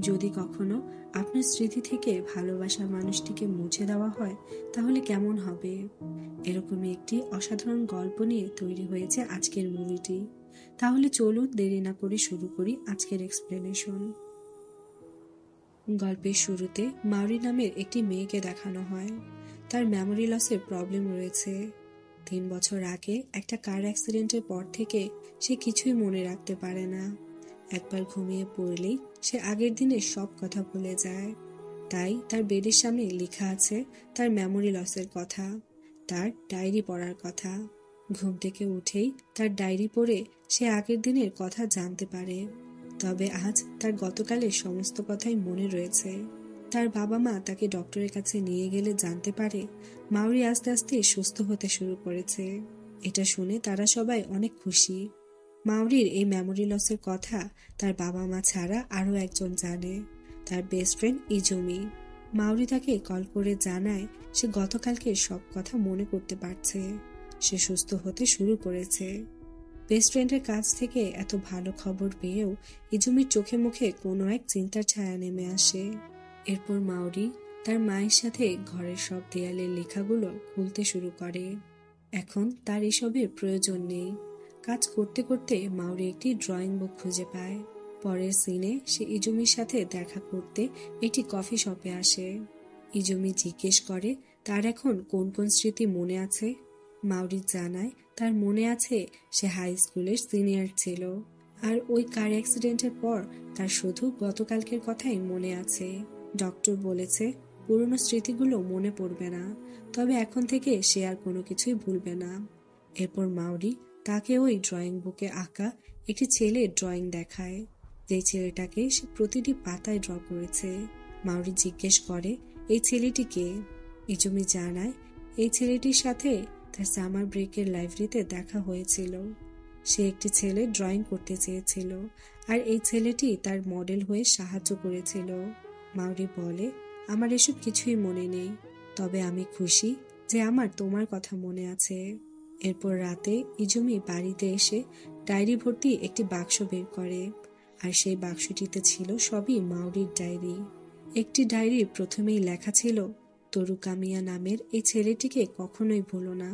যদি কখনো আপনার স্মৃতি থেকে ভালোবাসার মানুষটিকে মুছে দেওয়া হয় তাহলে কেমন হবে? এরকমই একটি অসাধারণ গল্প নিয়ে তৈরি হয়েছে আজকের মুভিটি। তাহলে চলুন দেরি না করে শুরু করি আজকের এক্সপ্লেনেশন। গল্পের শুরুতে মাউরি নামের একটি মেয়েকে দেখানো হয়। তার মেমোরি লসের প্রবলেম রয়েছে। 3 বছর আগে একটা কার অ্যাক্সিডেন্টের পর থেকে সে কিছুই মনে রাখতে পারে না। একবার ঘুমিয়ে পড়লেই সে আগের দিনের সব কথা ভুলে যায়। তাই তার বেডের সামনে লেখা আছে তার মেমোরি লসের কথা, তার ডায়েরি পড়ার কথা। ঘুম থেকে উঠেই তার ডায়েরি পড়ে সে আগের দিনের কথা জানতে পারে। তবে আজ তার গতকালের সমস্ত কথাই মনে রয়েছে। তার বাবা মা তাকে ডক্টরের কাছে নিয়ে গেলে জানতে পারে মাউরি আস্তে আস্তে সুস্থ হতে শুরু করেছে। এটা শুনে তারা সবাই অনেক খুশি। মাউরির এই মেমোরি লসের কথা তার বাবা মা ছাড়া আরও একজন জানে, তার বেস্ট ফ্রেন্ড ইজুমি। মাউরি তাকে কল করে জানায় সে গতকালকে সব কথা মনে করতে পারছে, সে সুস্থ হতে শুরু করেছে। বেস্ট ফ্রেন্ডের কাছ থেকে এত ভালো খবর পেয়েও ইজুমির চোখে মুখে কোনো এক চিন্তার ছায়া নেমে আসে। এরপর মাউরি তার মায়ের সাথে ঘরের সব দেয়ালের লেখাগুলো খুলতে শুরু করে। এখন তার এসবের প্রয়োজন নেই। কাজ করতে করতে মাউরি একটি ড্রয়িং বুক খুঁজে পায়। পরের সিনে সে ইজুমির সাথে দেখা করতে একটি কফি শপে আসে। ইজুমি জিজ্ঞেস করে তার এখন কোন কোন স্মৃতি মনে আছে। মাউরি জানায় তার মনে আছে সে হাই স্কুলের সিনিয়র ছিল, আর ওই কার অ্যাক্সিডেন্টের পর তার শুধু গতকালকের কথাই মনে আছে। ডক্টর বলেছে পুরনো স্মৃতিগুলো মনে পড়বে না, তবে এখন থেকে সে আর কোনো কিছুই ভুলবে না। এরপর মাউরি তাকে ওই ড্রয়িং বুকে আঁকা একটি ছেলের ড্রয়িং দেখায়, যে ছেলেটাকে সে প্রতিটি পাতায় ড্র করেছে। মাউরি জিজ্ঞেস করে এই ছেলেটি কে। ইজুমি জানায় এই ছেলেটির সাথে তার সামার ব্রেকের লাইব্রেরিতে দেখা হয়েছিল। সে একটি ছেলে ড্রয়িং করতে চেয়েছিল, আর এই ছেলেটি তার মডেল হয়ে সাহায্য করেছিল। মাউরি বলে আমার এসব কিছুই মনে নেই, তবে আমি খুশি যে আমার তোমার কথা মনে আছে। এরপর রাতে ইজুমি বাড়িতে এসে ডায়েরি ভর্তি একটি বাক্স বের করে, আর সেই বাক্সটিতে ছিল সবই মাউরির ডায়েরি। একটি ডায়েরি প্রথমেই লেখা ছিল তরু কামিয়া নামের এই ছেলেটিকে কখনোই ভুলো না।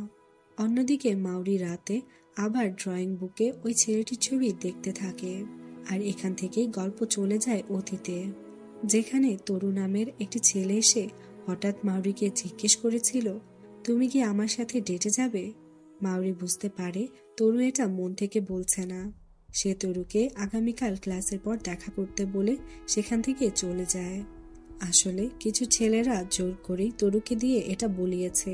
অন্যদিকে মাউরি রাতে আবার ড্রয়িং বুকে ওই ছেলেটির ছবি দেখতে থাকে, আর এখান থেকে গল্প চলে যায় অতীতে, যেখানে তরু নামের একটি ছেলে এসে হঠাৎ মাউরিকে জিজ্ঞেস করেছিল তুমি কি আমার সাথে ডেটে যাবে। মাউরি বুঝতে পারে তরু এটা মন থেকে বলছে না। সে তরুকে আগামীকাল ক্লাসের পর দেখা করতে বলে সেখান থেকে চলে যায়। আসলে কিছু ছেলেরা জোর করেই তরুকে দিয়ে এটা বলিয়েছে।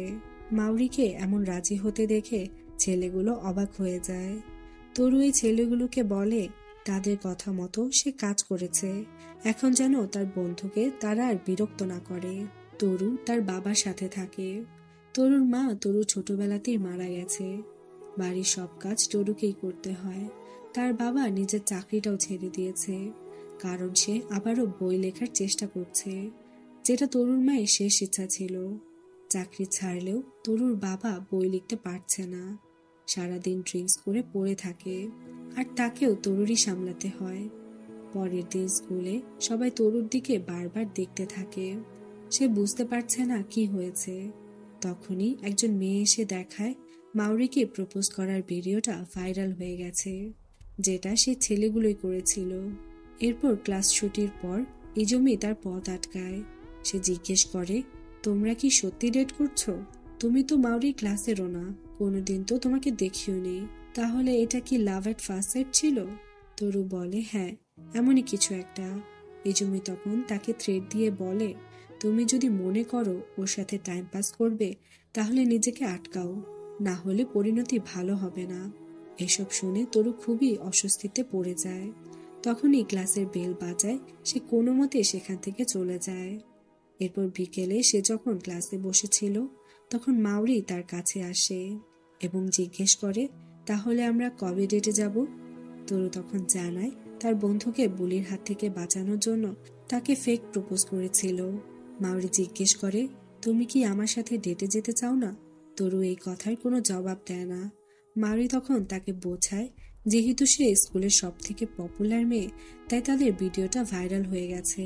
মাউরিকে এমন রাজি হতে দেখে ছেলেগুলো অবাক হয়ে যায়। তরু এই ছেলেগুলোকে বলে তাদের কথা মতো সে কাজ করেছে, এখন যেন তার বন্ধুকে তারা আর বিরক্ত না করে। তরু তার বাবার সাথে থাকে। তরুর মা তরু ছোটবেলাতেই মারা গেছে। বাড়ির সব কাজ তরুকেই করতে হয়। তার বাবা নিজের চাকরিটাও ছেড়ে দিয়েছে, কারণ সে আবারও বই লেখার চেষ্টা করছে, যেটা তরুর মায়ের শেষ ইচ্ছা ছিল। চাকরি ছাড়লেও তরুর বাবা বই লিখতে পারছে না, সারাদিন ড্রিঙ্কস করে পড়ে থাকে, আর তাকেও তরুরই সামলাতে হয়। পরের দিন স্কুলে সবাই তরুর দিকে বারবার দেখতে থাকে। সে বুঝতে পারছে না কি হয়েছে। তখনই একজন মেয়ে এসে দেখায় মাউরিকে প্রপোজ করার ভিডিওটা ভাইরাল হয়ে গেছে, যেটা সে ছেলেগুলোই করেছিল। এরপর ক্লাস ছুটির পর ইজুমি তার পথ আটকায়। সে জিজ্ঞেস করে তোমরা কি সত্যি ডেট করছো? তুমি তো মাউরি ক্লাসেরও না, কোনোদিন তো তোমাকে দেখিও নেই, তাহলে এটা কি লাভ এট ফার্স্ট সাইট ছিল? তরু বলে হ্যাঁ, এমনই কিছু একটা। ইজুমি তখন তাকে থ্রেট দিয়ে বলে তুমি যদি মনে করো ওর সাথে টাইম পাস করবে তাহলে নিজেকে আটকাও, না হলে পরিণতি ভালো হবে না। এসব শুনে তরু খুবই অস্বস্তিতে পড়ে যায়। তখনই ক্লাসের বেল বাজায়, সে কোনো মতে সেখান থেকে চলে যায়। এরপর বিকেলে সে যখন ক্লাসে বসেছিল তখন মাউরি তার কাছে আসে এবং জিজ্ঞেস করে তাহলে আমরা কবে ডেটে যাব। তরু তখন জানায় তার বন্ধুকে বুলির হাত থেকে বাঁচানোর জন্য তাকে ফেক প্রপোজ করেছিল। মাউরি জিজ্ঞেস করে তুমি কি আমার সাথে ডেটে যেতে চাও না? তরু এই কথার কোনো জবাব দেয় না। মাউরি তখন তাকে বোঝায় যেহেতু সে স্কুলের সব থেকে পপুলার মেয়ে, তাই তাদের ভিডিওটা ভাইরাল হয়ে গেছে।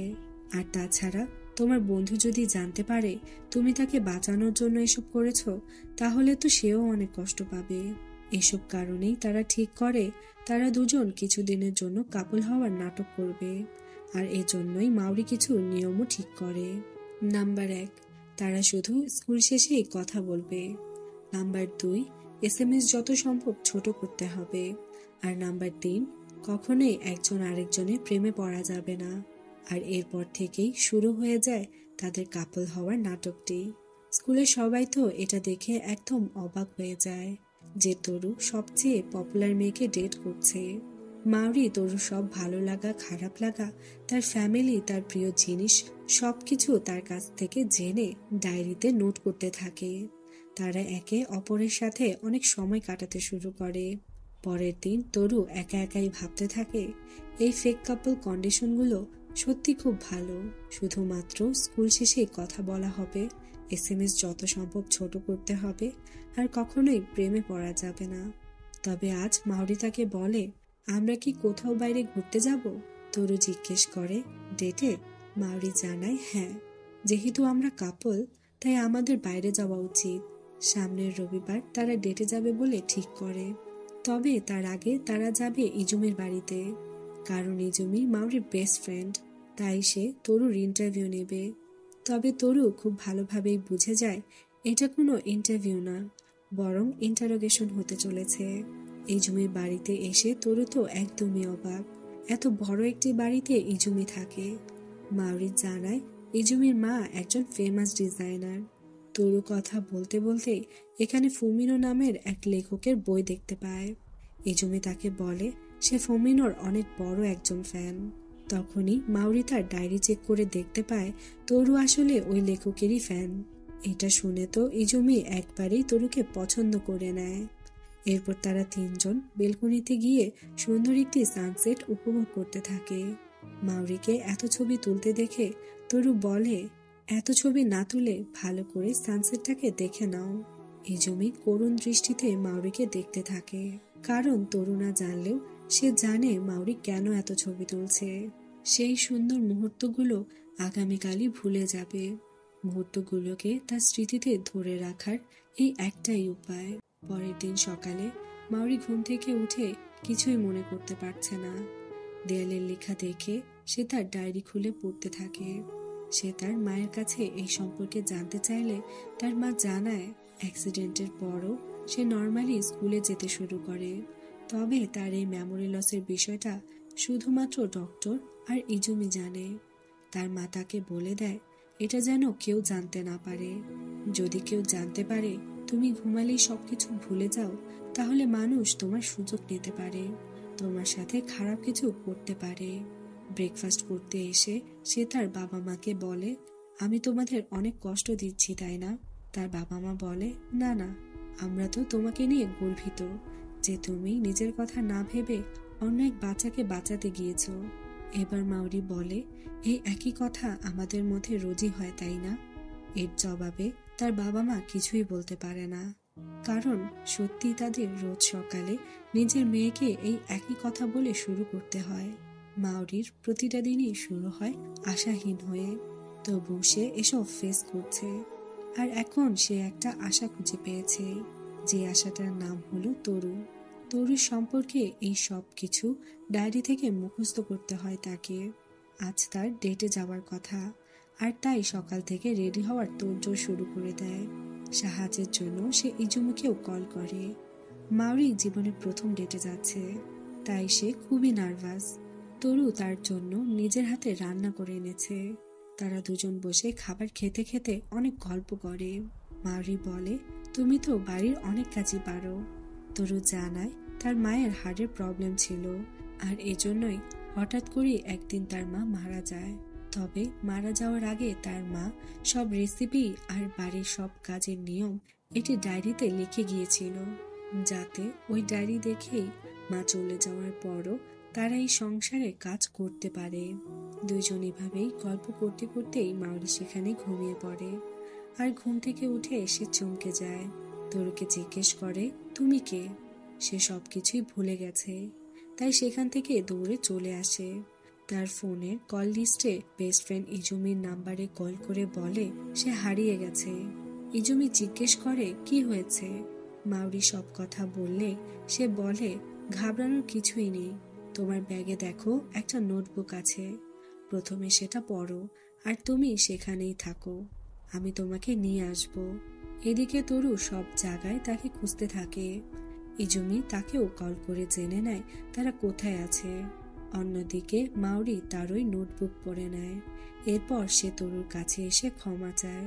আর তাছাড়া তোমার বন্ধু যদি জানতে পারে তুমি তাকে বাঁচানোর জন্য এসব করেছো, তাহলে তো সেও অনেক কষ্ট পাবে। এসব কারণেই তারা ঠিক করে তারা দুজন কিছুদিনের জন্য কাপল হওয়ার নাটক করবে। আর এজন্যই মাউরি কিছু নিয়মও ঠিক করে। নাম্বার 1, তারা শুধু স্কুল শেষেই কথা বলবে। নাম্বার 2, এসএমএস যত সম্ভব ছোট করতে হবে। আর নাম্বার 3, কখনোই একজন আরেকজনের প্রেমে পড়া যাবে না। আর এরপর থেকেই শুরু হয়ে যায় তাদের কাপল হওয়ার নাটকটি। স্কুলের সবাই তো এটা দেখে একদম অবাক হয়ে যায় যে তরু সবচেয়ে পপুলার মেয়েকে ডেট করছে। মাউরি তরু সব ভালো লাগা খারাপ লাগা, তার ফ্যামিলি, তার প্রিয় জিনিস সবকিছু তার কাছ থেকে জেনে ডায়েরিতে নোট করতে থাকে। তারা একে অপরের সাথে অনেক সময় কাটাতে শুরু করে। পরের দিন তরু একা একাই ভাবতে থাকে এই ফেক কাপল কন্ডিশনগুলো সত্যি খুব ভালো। শুধুমাত্র স্কুল শেষে কথা বলা হবে, এসএমএস যত সম্ভব ছোট করতে হবে, আর কখনোই প্রেমে পড়া যাবে না। তবে আজ মাউরি তাকে বলে, আমরা কি কোথাও বাইরে ঘুরতে যাব? তরু জিজ্ঞেস করে, ডেটে? মাউরি জানায়, হ্যাঁ, যেহেতু আমরা কাপল তাই আমাদের বাইরে যাওয়া উচিত। সামনের রবিবার তারা ডেটে যাবে বলে ঠিক করে। তবে তার আগে তারা যাবে ইজুমের বাড়িতে, কারণ ইজুমি মাউরির বেস্ট ফ্রেন্ড, তাই সে তরুর ইন্টারভিউ নেবে। তবে তরু খুব ভালোভাবেই বুঝে যায় এটা কোনো ইন্টারভিউ না, বরং ইন্টারোগেশন হতে চলেছে। ইজুমির বাড়িতে এসে তরু তো একদমই অবাক, এত বড় একটি বাড়িতে ইজুমি থাকে। মাউরি জানায় ইজুমির মা একজন ফেমাস ডিজাইনার। তরু কথা বলতে বলতে এখানে ফুমিনো নামের এক লেখকের বই দেখতে পায়। ইজুমি তাকে বলে সে ফুমিনোর অনেক বড় একজন ফ্যান। তখনই মাউরি তার ডায়েরি চেক করে দেখতে পায় তরু আসলে ওই লেখকেরই ফ্যান। এটা শুনে তো ইজুমি একবারেই তরুকে পছন্দ করে নেয়। এরপর তারা তিনজন বেলকনিতে গিয়ে সুন্দর একটি সানসেট উপভোগ করতে থাকে। মাউরিকে এত ছবি তুলতে দেখে তরু বলে, এত ছবি না তুলে ভালো করে সানসেটটাকে দেখে নাও। ইজুমি করুণ দৃষ্টিতে মাউরিকে দেখতে থাকে, কারণ তরু না জানলেও সে জানে মাউরি কেন এত ছবি তুলছে। সেই সুন্দর মুহূর্তগুলো আগামীকালই ভুলে যাবে। মুহূর্তগুলোকে তার স্মৃতিতে ধরে রাখার এই একটাই উপায়। পরের দিন সকালে মাউরি ঘুম থেকে উঠে কিছুই মনে করতে পারছে না। দেয়ালের লেখা দেখে সে তার ডায়েরি খুলে পড়তে থাকে। সে তার মায়ের কাছে এই সম্পর্কে জানতে চাইলে তার মা জানায় অ্যাক্সিডেন্টের পরও সে নর্মালি স্কুলে যেতে শুরু করে। তবে তার এই মেমোরি লসের বিষয়টা শুধুমাত্র ডক্টর আর ইজুমি জানে। তার মা তাকে বলে দেয় এটা যেন কেউ জানতে না পারে। যদি কেউ জানতে পারে তুমি ঘুমালেই সবকিছু ভুলে যাও, তাহলে মানুষ তোমার সুযোগ নিতে পারে, তোমার সাথে খারাপ কিছু করতে পারে। ব্রেকফাস্ট করতে এসে সে তার বাবা মাকে বলে, আমি তোমাদের অনেক কষ্ট দিচ্ছি তাই না? তার বাবা মা বলে, না না, আমরা তো তোমাকে নিয়ে গর্বিত যে তুমি নিজের কথা না ভেবে অন্য এক বাচ্চাকে বাঁচাতে গিয়েছ। এবার মাউরি বলে, এই একই কথা আমাদের মধ্যে রোজই হয় তাই না? এর জবাবে তার বাবা মা কিছুই বলতে পারে না, কারণ সত্যি তাদের রোজ সকালে নিজের মেয়েকে এই একই কথা বলে শুরু করতে হয়। মাউরির প্রতিটা দিনই শুরু হয় আশাহীন হয়ে, তবু সে এসব ফেস করছে। আর এখন সে একটা আশা খুঁজে পেয়েছে, যে আশাটার নাম হলো তরু। তরুর সম্পর্কে এই সব কিছু ডায়েরি থেকে মুখস্থ করতে হয় তাকে। আজ তার ডেটে যাওয়ার কথা, আর তাই সকাল থেকে রেডি হওয়ার তোড়জোড় শুরু করে দেয়। সাহায্যের জন্য সে ইজুমিকেও কল করে। মাউরি জীবনে প্রথম ডেটে যাচ্ছে, তাই সে খুবই নার্ভাস। তরু তার জন্য নিজের হাতে রান্না করে এনেছে। তারা দুজন বসে খাবার খেতে খেতে অনেক গল্প করে। মাউরি বলে, তুমি তো বাড়ির অনেক কাজই পারো। তরু জানায় তার মায়ের হার্টের প্রবলেম ছিল, আর এজন্যই হঠাৎ করে একদিন তার মা মারা যায়। তবে মারা যাওয়ার আগে তার মা সব রেসিপি আর বাড়ির সব কাজের নিয়ম এটি ডায়েরিতে লিখে গিয়েছিল, যাতে ওই ডায়েরি দেখেই মা চলে যাওয়ার পরও তারা এই সংসারে কাজ করতে পারে। দুইজন এভাবেই গল্প করতে করতেই মাউরি সেখানে ঘুমিয়ে পড়ে। আর ঘুম থেকে উঠে সে চমকে যায়। তরুকে জিজ্ঞেস করে, তুমি কে? সে সবকিছুই ভুলে গেছে, তাই সেখান থেকে দৌড়ে চলে আসে। তার ফোনের কল লিস্টে বেস্ট ফ্রেন্ড ইজুমির নাম্বারে কল করে বলে সে হারিয়ে গেছে। ইজুমি জিজ্ঞেস করে কি হয়েছে। মাউরি সব কথা বললে সে বলে ঘাবড়ানোর কিছুই নেই, তোমার ব্যাগে দেখো একটা নোটবুক আছে, প্রথমে সেটা পড়ো আর তুমি সেখানেই থাকো, আমি তোমাকে নিয়ে আসব। এদিকে তরু সব জায়গায় তাকে খুঁজতে থাকে। ইজুমি তাকেও কল করে জেনে নেয় তারা কোথায় আছে। অন্যদিকে মাউরি তার ওই নোটবুক পড়ে নেয়। এরপর সে তরুর কাছে এসে ক্ষমা চায়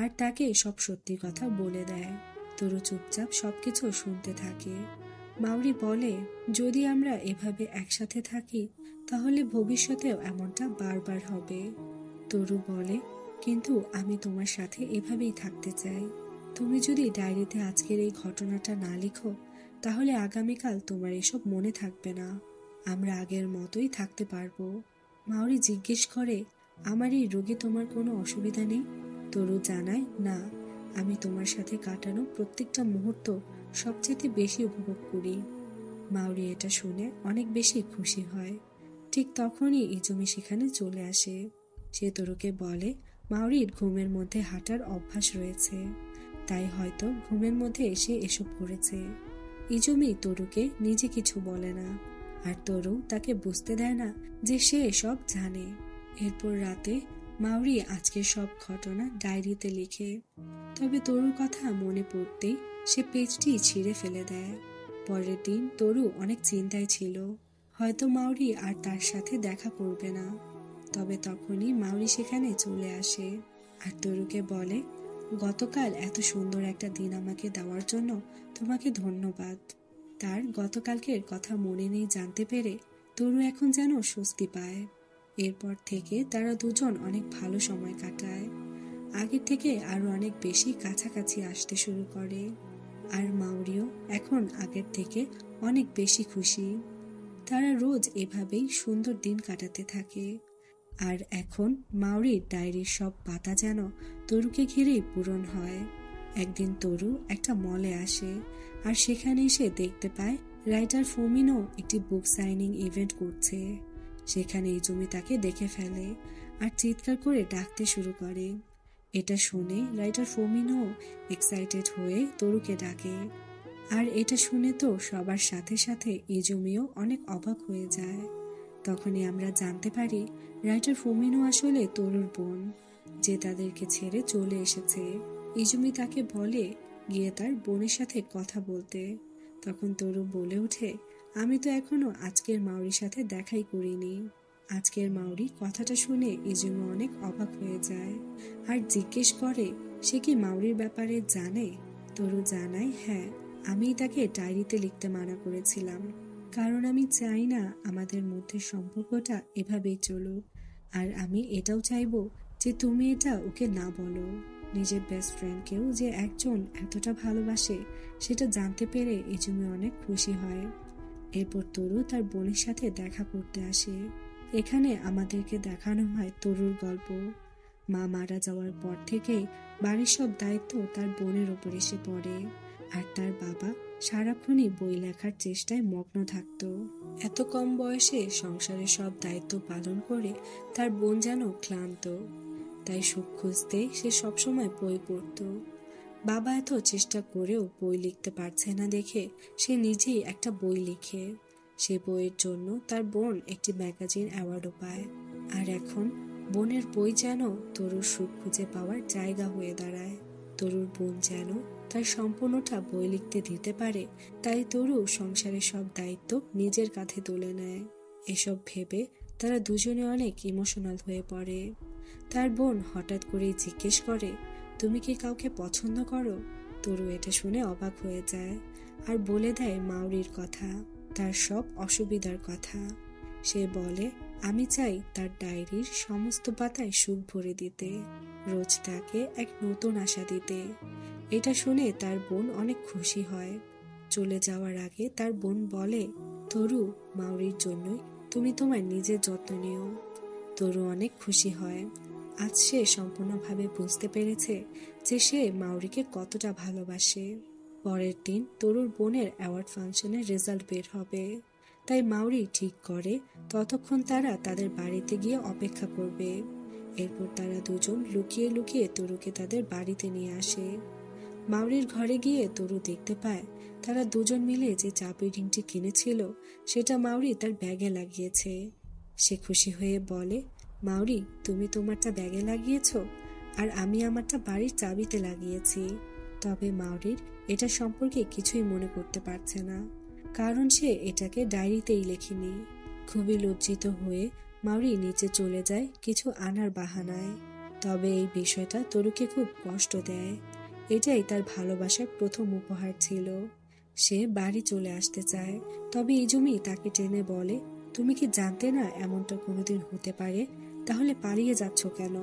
আর তাকে সব সত্যি কথা বলে দেয়। তরু চুপচাপ সবকিছু শুনতে থাকে। মাউরি বলে যদি আমরা এভাবে একসাথে থাকি তাহলে ভবিষ্যতেও এমনটা বারবার হবে। তরু বলে কিন্তু আমি তোমার সাথে এভাবেই থাকতে চাই। তুমি যদি ডায়েরিতে আজকের এই ঘটনাটা না লিখো তাহলে আগামীকাল তোমার এসব মনে থাকবে না, আমরা আগের মতোই থাকতে পারবো। মাউরি জিজ্ঞেস করে আমার এই রোগে তোমার কোনো অসুবিধা নেই। তরু জানায় না, আমি তোমার সাথে কাটানো প্রত্যেকটা মুহূর্ত সবচেয়ে বেশি উপভোগ করি। মাউরি এটা শুনে অনেক বেশি খুশি হয়। ঠিক তখনই ইজুমি সেখানে চলে আসে। সে তরুকে বলে মাউরির ঘুমের মধ্যে হাঁটার অভ্যাস রয়েছে, তাই হয়তো ঘুমের মধ্যে এসে এসব করেছে। ইজুমি তরুকে নিজে কিছু বলে না, আর তরু তাকে বুঝতে দেয় না যে সে এসব জানে। এরপর রাতে মাউরি আজকের সব ঘটনা ডায়েরিতে লিখে, তবে তরুর কথা মনে পড়তেই সে পেজটি ছিঁড়ে ফেলে দেয়। পরের দিন তরু অনেক চিন্তায় ছিল, হয়তো মাউরি আর তার সাথে দেখা করবে না। তবে তখনই মাউরি সেখানে চলে আসে আর তরুকে বলে গতকাল এত সুন্দর একটা দিন আমাকে দেওয়ার জন্য তোমাকে ধন্যবাদ। তার গতকালকের কথা মনে নেই জানতে পেরে তরু এখন যেন স্বস্তি পায়। এরপর থেকে তারা দুজন অনেক ভালো সময় কাটায়, আগের থেকে আরো অনেক বেশি কাছাকাছি আসতে শুরু করে। আর মাউরিও এখন আগের থেকে অনেক বেশি খুশি। তারা রোজ এভাবেই সুন্দর দিন কাটাতে থাকে। আর এখন মাউরির ডায়েরির সব পাতা যেন তরুকে ঘিরেই পূরণ হয়। একদিন তরু একটা মলে আসে আর সেখানে এসে দেখতে পায় রাইটার ফোমিনো একটি বুক সাইনিং ইভেন্ট করছে। সেখানে ইজুমি তাকে দেখে ফেলে আর চিৎকার করে ডাকতে শুরু করে। এটা শুনে রাইটার ফোমিনো এক্সাইটেড হয়ে তরুকে ডাকে, আর এটা শুনে তো সবার সাথে সাথে ইজুমিও অনেক অবাক হয়ে যায়। তখনই আমরা জানতে পারি রাইটার ফোমিনো আসলে তরুর বোন, যে তাদেরকে ছেড়ে চলে এসেছে। ইজুমি তাকে বলে গিয়ে তার বোনের সাথে কথা বলতে। তখন তরু বলে ওঠে আমি তো এখনো আজকের মাউরির সাথে দেখাই করিনি। আজকের মাউরি কথাটা শুনে ইজুমি অনেক অবাক হয়ে যায় আর জিজ্ঞেস করে সে কি মাউরির ব্যাপারে জানে। তরু জানায় হ্যাঁ, আমি তাকে ডায়েরিতে লিখতে মানা করেছিলাম, কারণ আমি চাই না আমাদের মধ্যে সম্পর্কটা এভাবেই চলুক। আর আমি এটাও চাইবো যে তুমি এটা ওকে না বলো। নিজের বেস্ট ফ্রেন্ডকেও যে একজন এতটা ভালোবাসে সেটা জানতে পেরে ইজুমি অনেক খুশি হয়। এরপর তরু তার বোনের সাথে দেখা করতে আসে। এখানে আমাদেরকে দেখানো হয় তরুর গল্প। মা মারা যাওয়ার পর থেকে বাড়ির সব দায়িত্ব তার বোনের ওপর এসে পড়ে, আর তার বাবা সারাক্ষণই বই লেখার চেষ্টায় মগ্ন থাকতো। এত কম বয়সে সংসারের সব দায়িত্ব পালন করে তার বোন যেন ক্লান্ত, তাই সুখ খুঁজতে সে সবসময় বই পড়ত। বাবা এত চেষ্টা করেও বই লিখতে পারছে না দেখে সে নিজেই একটা বই লিখে। সে বইয়ের জন্য তার বোন একটি ম্যাগাজিন অ্যাওয়ার্ডও পায়। আর এখন বোনের বই যেন তরুর সুখ খুঁজে পাওয়ার জায়গা হয়ে দাঁড়ায়। তরুর বোন যেন তার সম্পূর্ণটা বই লিখতে দিতে পারে, তাই তরু সংসারের সব দায়িত্ব নিজের কাঁধে তুলে নেয়। এসব ভেবে তারা দুজনে অনেক ইমোশনাল হয়ে পড়ে। তার বোন হঠাৎ করেই জিজ্ঞেস করে তুমি কি কাউকে পছন্দ করো। তরু এটা শুনে অবাক হয়ে যায় আর বলে দেয় মাউরির কথা, তার সব অসুবিধার কথা। সে বলে আমি চাই তার ডায়েরির সমস্ত পাতায় সুখ ভরে দিতে, রোজ তাকে এক নতুন আশা দিতে। এটা শুনে তার বোন অনেক খুশি হয়। চলে যাওয়ার আগে তার বোন বলে তরু, মাউরির জন্যই তুমি তোমার নিজের যত্ন নিও। তরু অনেক খুশি হয়। আজ সে সম্পূর্ণভাবে বুঝতে পেরেছে যে সে মাউরিকে কতটা ভালোবাসে। পরের দিন তরুর বোনের অ্যাওয়ার্ড ফাংশনের রেজাল্ট বের হবে, তাই মাউরি ঠিক করে ততক্ষণ তারা তাদের বাড়িতে গিয়ে অপেক্ষা করবে। এরপর তারা দুজন লুকিয়ে লুকিয়ে তরুকে তাদের বাড়িতে নিয়ে আসে। মাউরির ঘরে গিয়ে তরু দেখতে পায় তারা দুজন মিলে যে চাবি রিংটি কিনেছিল সেটা মাউরি তার ব্যাগে লাগিয়েছে। সে খুশি হয়ে বলে, মাউরি, তুমি তোমারটা ব্যাগে লাগিয়েছ আর আমি আমারটা বাড়ির চাবিতে লাগিয়েছি। তবে মাউরির এটা সম্পর্কে কিছুই মনে করতে পারছে না, কারণ সে এটাকে ডায়েরিতেই লেখেনি। খুবই লজ্জিত হয়ে মাউরি নিচে চলে যায় কিছু আনার বাহানায়। তবে এই বিষয়টা তরুকে খুব কষ্ট দেয়। এটাই তার ভালোবাসার প্রথম উপহার ছিল। সে বাড়ি চলে আসতে চায়, তবে ইজুমি তাকে টেনে বলে, তুমি কি জানতে না এমনটা কোনোদিন হতে পারে? তাহলে পালিয়ে যাচ্ছ কেন?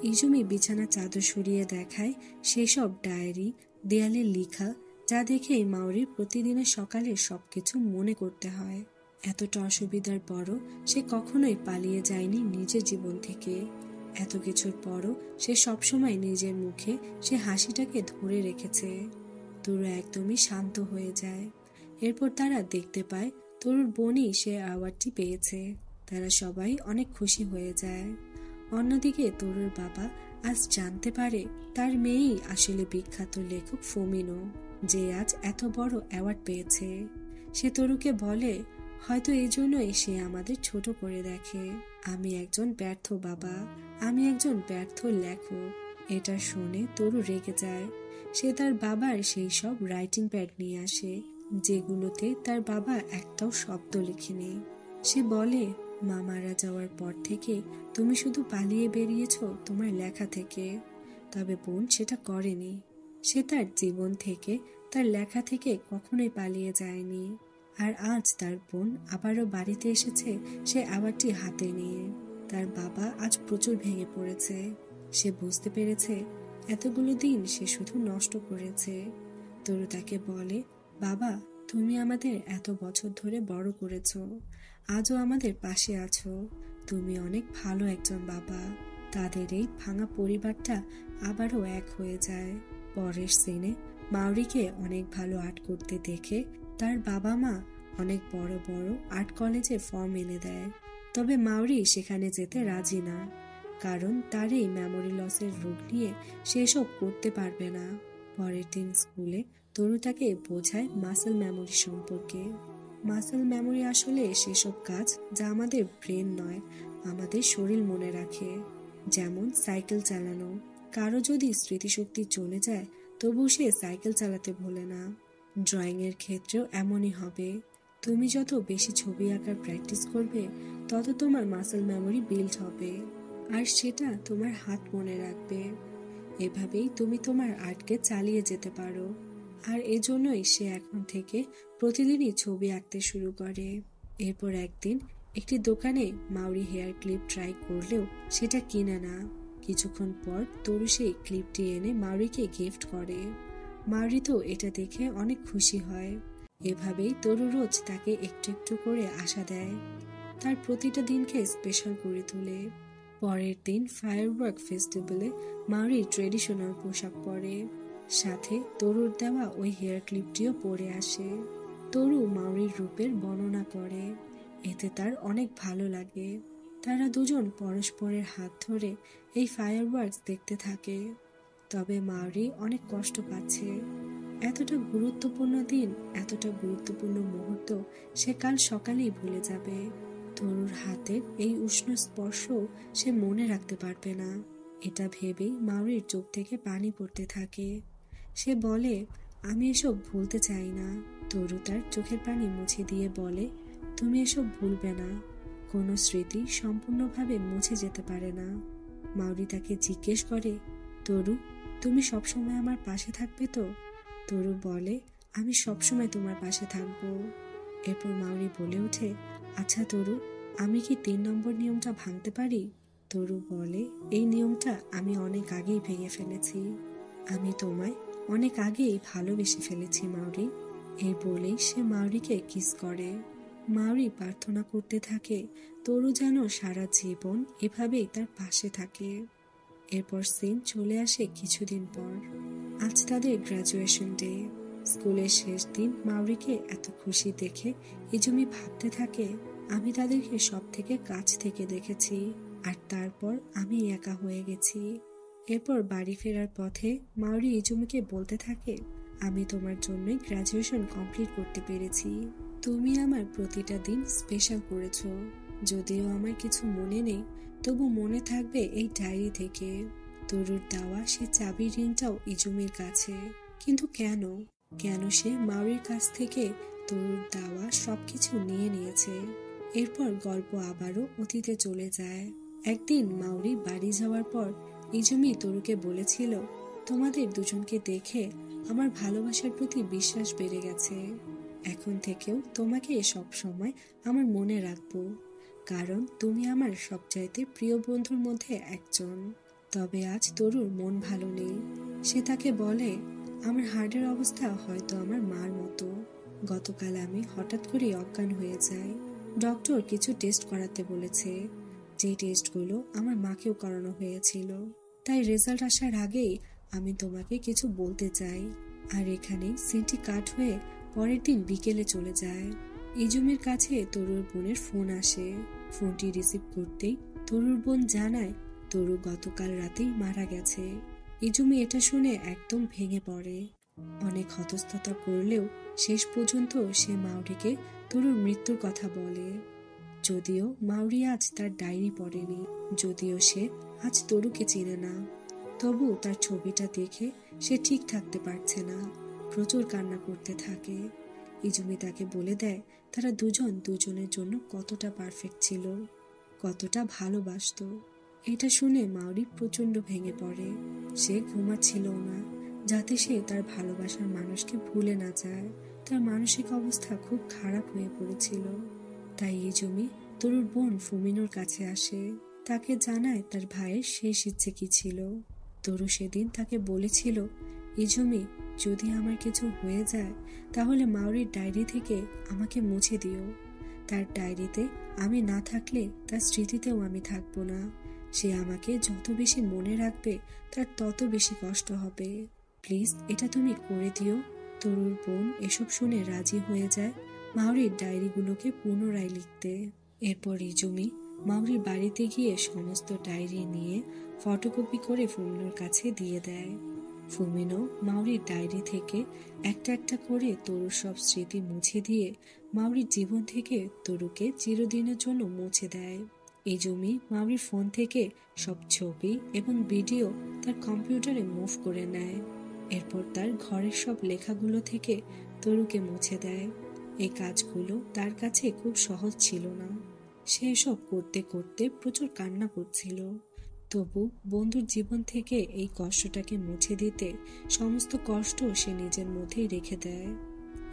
ইজুমি বিছানা চাদর সরিয়ে দেখায় সেই সব ডায়েরি, দেয়ালে লেখা, যা দেখে মাউরির প্রতিদিনের সকালে সবকিছু মনে করতে হয়। এতটা অসুবিধার পরও সে কখনোই পালিয়ে যায়নি নিজের জীবন থেকে। এত কিছুর পরও সে সবসময় নিজের মুখে সে হাসিটাকে ধরে রেখেছে। তরু একদমই শান্ত হয়ে যায়। এরপর তারা দেখতে পায় তরুর বোনই সে অ্যাওয়ার্ডটি পেয়েছে। তারা সবাই অনেক খুশি হয়ে যায়। অন্যদিকে তরুর বাবা আজ জানতে পারে তার মেয়েই আসলে বিখ্যাত লেখক ফুমিনো, যে আজ এত বড় অ্যাওয়ার্ড পেয়েছে। সে তরুকে বলে, হয়তো এই জন্যই সে আমাদের ছোট করে দেখে। আমি একজন ব্যর্থ বাবা, আমি একজন ব্যর্থ লেখক। এটা শুনে তরু রেগে যায়। সে তার বাবার সেই সব রাইটিং প্যাড নিয়ে আসে যেগুলোতে তার বাবা একটাও শব্দ লেখেনি। সে বলে, মা মারা যাওয়ার পর থেকে তুমি শুধু পালিয়ে বেরিয়েছ তোমার লেখা থেকে। তবে বোন সেটা করেনি। সে তার জীবন থেকে, তার লেখা থেকে কখনোই পালিয়ে যায়নি। আর আজ তার বোন আবারও বাড়িতে এসেছে সে অ্যাওয়ার্ডটি হাতে নিয়ে। তার বাবা আজ প্রচুর ভেঙে পড়েছে। সে বুঝতে পেরেছে এতগুলো দিন সে শুধু নষ্ট করেছে। তরু তাকে বলে, বাবা, তুমি আমাদের এত বছর ধরে বড় করেছ, আজও আমাদের পাশে আছো। তুমি অনেক ভালো একজন বাবা। তাদের এই ভাঙা পরিবারটা আবারও এক হয়ে যায়। পরের সিনে মাউরিকে অনেক ভালো আর্ট করতে দেখে তার বাবা মা অনেক বড় বড় আর্ট কলেজে ফর্ম এনে দেয়। তবে মাউরি সেখানে যেতে রাজি না, কারণ তার এই মেমোরি লসের রোগ নিয়ে সে এসব করতে পারবে না। পরের দিন স্কুলে তরু তাকে বোঝায় মাসেল মেমোরি সম্পর্কে। মাসেল মেমোরি আসলে সেসব কাজ যা আমাদের ব্রেন নয়, আমাদের শরীর মনে রাখে। যেমন সাইকেল চালানো, কারো যদি স্মৃতিশক্তি চলে যায় তবু সে সাইকেল চালাতে ভোলে না। ড্রয়িং এর ক্ষেত্রেও এমনই হবে। তুমি যত বেশি ছবি আঁকার প্র্যাকটিস করবে তত তোমার মাসেল মেমোরি বিল্ড হবে, আর সেটা তোমার হাত মনে রাখবে। এভাবেই তুমি তোমার আর্টকে চালিয়ে যেতে পারো। আর এজন্যই সে এখন থেকে প্রতিদিনই ছবি আঁকতে শুরু করে। এরপর একদিন একটি দোকানে মাউরি হেয়ার ক্লিপ ট্রাই করলেও সেটা কিনে না। কিছুক্ষণ পর তরু সেই ক্লিপটি এনে মাউরিকে গিফট করে। মাউরি তো এটা দেখে অনেক খুশি হয়। এভাবেই তরু রোজ তাকে একটু একটু করে আশা দেয়, তার প্রতিটা দিনকে স্পেশাল করে তোলে। পরের দিন ফায়ারওয়ার্ক ফেস্টিভ্যালে মাউরি ট্রেডিশনাল পোশাক পরে, সাথে তরুর দেওয়া ওই হেয়ার ক্লিপটিও পরে আসে। তরু মাউরির রূপের বর্ণনা করে, এতে তার অনেক ভালো লাগে। তারা দুজন পরস্পরের হাত ধরে এই ফায়ারওয়ার্কস দেখতে থাকে। তবে মাউরি অনেক কষ্ট পাচ্ছে। এতটা গুরুত্বপূর্ণ দিন, এতটা গুরুত্বপূর্ণ মুহূর্ত সে কাল সকালেই ভুলে যাবে। তরুর হাতের এই উষ্ণ স্পর্শ সে মনে রাখতে পারবে না। এটা ভেবেই মাউরির চোখ থেকে পানি পড়তে থাকে। সে বলে, আমি এসব ভুলতে চাই না। তরু তার চোখের পানি মুছে দিয়ে বলে, তুমি এসব ভুলবে না। কোনো স্মৃতি সম্পূর্ণভাবে মুছে যেতে পারে না। মাউরি তাকে জিজ্ঞেস করে, তরু, তুমি সবসময় আমার পাশে থাকবে তো? তরু বলে, আমি সবসময় তোমার পাশে থাকবো। এরপর মাউরি বলে ওঠে, আচ্ছা তরু, আমি কি 3 নম্বর নিয়মটা ভাঙতে পারি? তরু বলে, এই নিয়মটা আমি অনেক আগেই ভেঙে ফেলেছি। আমি তোমায় অনেক আগেই ভালোবেসে ফেলেছি মাউরি। এই বলেই সে মাউরিকে কিস করে। মাউরি প্রার্থনা করতে থাকে তরু যেন সারা জীবন এভাবেই তার পাশে থাকে। এরপর সিন চলে আসে কিছুদিন পর। আজ তাদের গ্র্যাজুয়েশন ডে। স্কুলের শেষ দিন মাউরিকে এত খুশি দেখে ইজুমি ভাবতে থাকে, আমি তাদেরকে সব থেকে কাছ থেকে দেখেছি, আর তারপর আমি একা হয়ে গেছি। এরপর বাড়ি ফেরার পথে মাউরি ইজুমিকে বলতে থাকে, আমি তোমার জন্যই গ্রাজুয়েশন কমপ্লিট করতে পেরেছি। তুমি আমার প্রতিটা দিন স্পেশাল করেছো। যদিও আমার কিছু মনে নেই, তবু মনে থাকবে এই ডায়েরি থেকে। তরুর দেওয়া সে চাবির রিংটাও ইজুমির কাছে। কিন্তু কেন কেন সে মাউরির কাছ থেকে তরুর দেওয়া সবকিছু নিয়ে নিয়েছে? এরপর গল্প আবারও অতীতে চলে যায়। একদিন মাউরি বাড়ি যাওয়ার পর ইজুমি তরুকে বলেছিল, তোমাদের দুজনকে দেখে আমার ভালোবাসার প্রতি বিশ্বাস বেড়ে গেছে। এখন থেকেও তোমাকে সব সময় আমার মনে রাখবো, কারণ তুমি আমার সবচাইতে প্রিয় বন্ধুর মধ্যে একজন। তবে আজ তরুর মন ভালো নেই। সে তাকে বলে, আমার হার্টের অবস্থা হয়তো আমার মার মতো। গতকাল আমি হঠাৎ করে অজ্ঞান হয়ে যাই। ডক্টর কিছু টেস্ট করাতে বলেছে, যে টেস্টগুলো আমার মাকেও করানো হয়েছিল। তাই রেজাল্ট আসার আগেই আমি তোমাকে কিছু বলতে চাই। আর এখানেই সিনটি কাট হয়ে পরের দিন বিকেলে চলে যায়। ইজুমির কাছে তরুর বোনের ফোন আসে। ফোনটি রিসিভ করতেই তরুর বোন জানায়, তরু গতকাল রাতেই মারা গেছে। ইজুমি এটা শুনে একদম ভেঙে পড়ে। অনেক হতস্ততা করলেও শেষ পর্যন্ত সে মাউরিকে তরুর মৃত্যুর কথা বলে। যদিও মাউরি আজ তার ডায়েরি পড়েনি, যদিও সে আজ তরুকে চিনে না, তবু তার ছবিটা দেখে সে ঠিক থাকতে পারছে না। প্রচুর কান্না করতে থাকে। ইজুমি তাকে বলে দেয় তারা দুজন দুজনের জন্য কতটা পারফেক্ট ছিল, কতটা ভালোবাসতো। এটা শুনে মাউরি প্রচন্ড ভেঙে পড়ে। সে ঘুমাচ্ছিল না, যাতে সে তার ভালোবাসার মানুষকে ভুলে না যায়। তার মানসিক অবস্থা খুব খারাপ হয়ে পড়েছিল। তাই ইজুমি তরুর বোন ফুমিনোর কাছে আসে। তাকে জানায় তার ভাইয়ের শেষ ইচ্ছে কি ছিল। তরু সেদিন তাকে বলেছিল, ইজুমি, যদি আমার কিছু হয়ে যায় তাহলে মাউরির ডায়েরি থেকে আমাকে মুছে দিও। তার ডায়েরিতে আমি না থাকলে তার স্মৃতিতেও আমি থাকবো না। সে আমাকে যত বেশি মনে রাখবে তার তত বেশি কষ্ট হবে। প্লিজ এটা তুমি করে দিও। তরুর বোন এসব শুনে রাজি হয়ে যায় মাউরির ডায়েরিগুলোকে পুনরায় লিখতে। এরপর ইজুমি মাউরির বাড়িতে গিয়ে সমস্ত ডায়েরি নিয়ে ফটোকপি করে ফুমিনোর কাছে দিয়ে দেয়। ফুমিনো মাউরির ডায়েরি থেকে একটা একটা করে তরুর সব স্মৃতি মুছে দিয়ে মাউরির জীবন থেকে তরুকে চিরদিনের জন্য মুছে দেয়। ইজুমি মাউরির ফোন থেকে সব ছবি এবং ভিডিও তার কম্পিউটারে মুভ করে নেয়। এরপর তার ঘরের সব লেখাগুলো থেকে তরুকে মুছে দেয়। এই কাজগুলো তার কাছে খুব সহজ ছিল না। সে এসব করতে করতে প্রচুর কান্না করছিল। তবু বন্ধুর জীবন থেকে এই কষ্টটাকে মুছে দিতে সমস্ত কষ্ট সে নিজের মধ্যেই রেখে দেয়।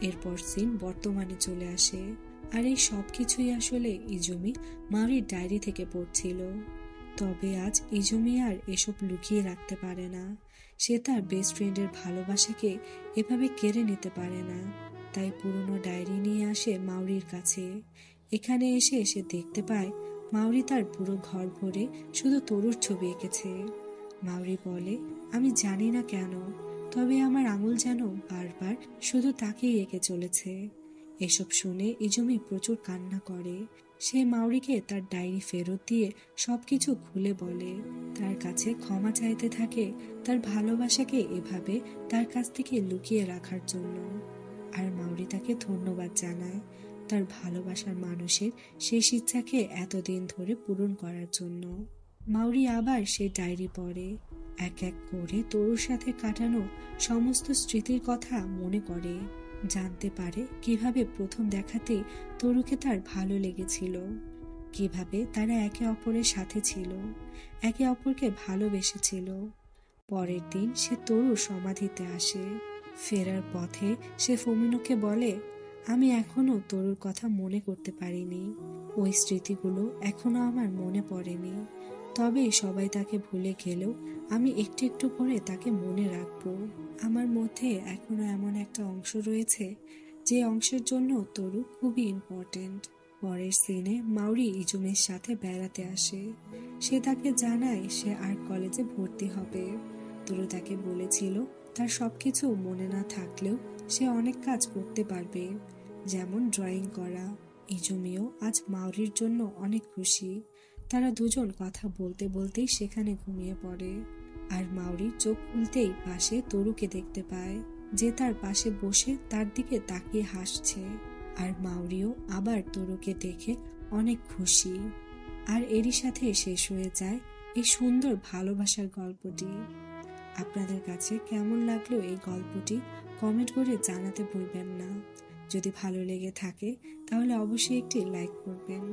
এরপর সিন বর্তমানে চলে আসে। আর এই সব কিছুই আসলে ইজুমি মাউরির ডায়েরি থেকে পড়ছিল। তবে আজ ইজুমি আর এসব লুকিয়ে রাখতে পারে না। সে তার বেস্ট ফ্রেন্ডের ভালোবাসাকে এভাবে কেড়ে নিতে পারে না। তাই পুরনো ডায়েরি নিয়ে আসে মাউরির কাছে। এখানে এসে সে দেখতে পায় মাউরি তার পুরো ঘর ভরে শুধু তরুর ছবি এঁকেছে। মাউরি বলে, আমি জানি না কেন, তবে আমার আঙুল যেন বারবার শুধু তাকেই এঁকে চলেছে। এসব শুনে ইজুমি প্রচুর কান্না করে। সে মাউরিকে তার ডায়েরি ফেরত দিয়ে সবকিছু খুলে বলে, তার কাছে ক্ষমা চাইতে থাকে তার ভালোবাসাকে এভাবে তার কাছ থেকে লুকিয়ে রাখার জন্য। আর মাউরি তাকে ধন্যবাদ জানায় তার ভালোবাসার মানুষের শেষ ইচ্ছাকে এতদিন ধরে পূরণ করার জন্য। মাউরি আবার সেই ডায়েরি পড়ে। এক এক করে তরুর সাথে কাটানো সমস্ত স্মৃতির কথা মনে করে। জানতে পারে কিভাবে প্রথম দেখাতেই তরুকে তার ভালো লেগেছিল, কিভাবে তারা একে অপরের সাথে ছিল, একে অপরকে ভালোবেসেছিল। পরের দিন সে তরুর সমাধিতে আসে। ফেরার পথে সে ফুমিনোকে বলে, আমি এখনো তরুর কথা মনে করতে পারিনি। ওই স্মৃতিগুলো এখনো আমার মনে পড়েনি। তবে সবাই তাকে ভুলে গেলেও আমি একটু একটু করে তাকে মনে রাখবো। আমার মধ্যে এখনো এমন একটা অংশ রয়েছে যে অংশের জন্য তরু খুবই ইম্পর্টেন্ট। পরের সিনে মাউরি ইজুমির সাথে বেড়াতে আসে। সে তাকে জানায় সে আর্ট কলেজে ভর্তি হবে। তরু তাকে বলেছিল তার সবকিছু মনে না থাকলেও সে অনেক কাজ করতে পারবে, যেমন ড্রয়িং করা। ইজুমিও আজ মাউরির জন্য অনেক খুশি। তারা দুজন কথা বলতে বলতেই সেখানে ঘুমিয়ে পড়ে। আর মাউরি চোখ খুলতেই পাশে তরুকে দেখতে পায়, যে তার পাশে বসে তার দিকে তাকিয়ে হাসছে। আর মাউরিও আবার তরুকে দেখে অনেক খুশি। আর এরই সাথে শেষ হয়ে যায় এই সুন্দর ভালোবাসার গল্পটি। আপনাদের কাছে কেমন লাগলো এই গল্পটি কমেন্ট করে জানাতে ভুলবেন না। যদি ভালো লেগে থাকে তাহলে অবশ্যই একটি লাইক করবেন।